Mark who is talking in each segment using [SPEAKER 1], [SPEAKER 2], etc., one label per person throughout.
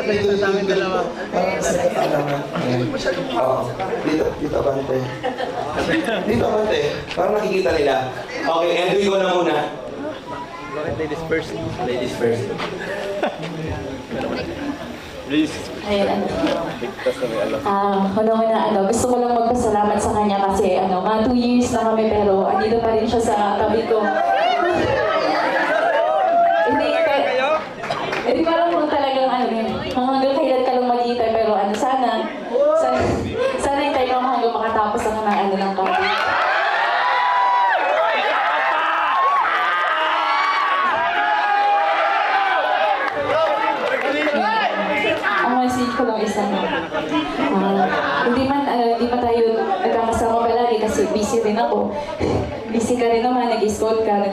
[SPEAKER 1] isa sa amin dalawa.
[SPEAKER 2] Oo. Dito bante. Dito bante. Parang nakikita nila. Okay, Andrew, ikaw na muna.
[SPEAKER 1] Bakit ladies first?
[SPEAKER 2] Ladies first.
[SPEAKER 1] Please.
[SPEAKER 3] Ayan.
[SPEAKER 1] Ligtas na may alam.
[SPEAKER 3] Una-una, gusto ko lang magpasalamat sa kanya kasi mga 2 years na kami pero andito pa rin siya sa tabi ko. Hindi parang kung talagang hanggang kailan ka lang mag-iitay pero sana hintay mo hanggang makatapos ang ng kami. Ang message ko lang isa hindi man tayo nagkakasama palagi kasi busy rin ako. Busy ka rin naman, nag-school ka,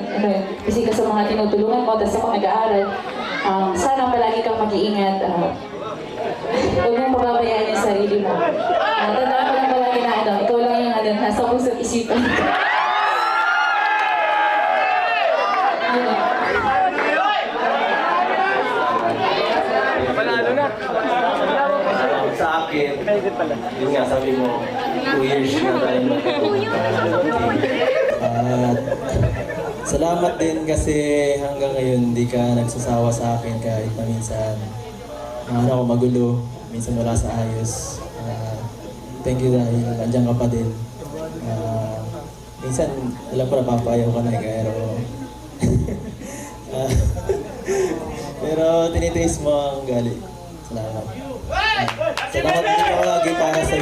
[SPEAKER 3] busy ka sa mga tinutulungan mo, tapos ako nag-aaral. Sana palagi kang mag-iingat. Huwag mong pababayaan yung sarili mo. Tandaan ko lang palagi na ikaw lang yung nasa puso't isipan.
[SPEAKER 1] Panalo na.
[SPEAKER 2] Sa akin, yun nga sabi mo, 2 years na tayo
[SPEAKER 4] Salamat din kasi hanggang ngayon hindi ka nagsasawa sa akin kahit na minsan ako magulo, minsan wala sa ayos. Thank you dahil andyan ka pa din. Minsan alam ko napapayaw ka na pero pero tinitiis mo ang gali. Salamat. Salamat din ako lagi para sa